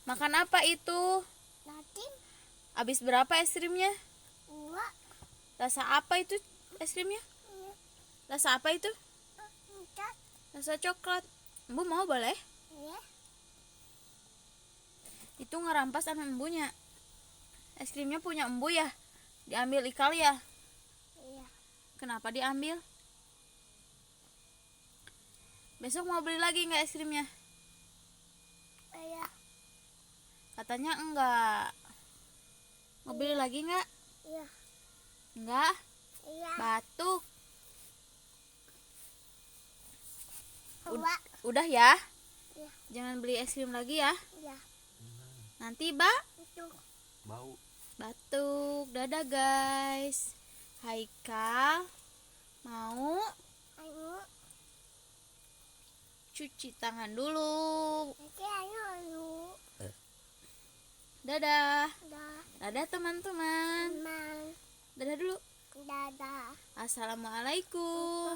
Makan apa itu? Nanti Habis berapa es krimnya? 2. Rasa apa itu es krimnya? Rasa apa itu? Entar Rasa coklat. Embu mau boleh? ya. Itu ngerampas sama embunya. Es krimnya punya embu ya? Diambil Ikal ya? Iya. Kenapa diambil? Besok mau beli lagi nggak es krimnya? Iya. Katanya enggak. Mau beli lagi nggak? Iya. Enggak. Iya. Batuk. Coba. Udah ya? Iya. Jangan beli es krim lagi ya. Iya. Nanti Itu. Bau. batuk. Dadah guys. Haikal mau Ayo. cuci tangan dulu. Nanti ayo. Dadah. Dah. Dadah teman-teman. Teman. Dadah dulu. Dadah. Assalamualaikum.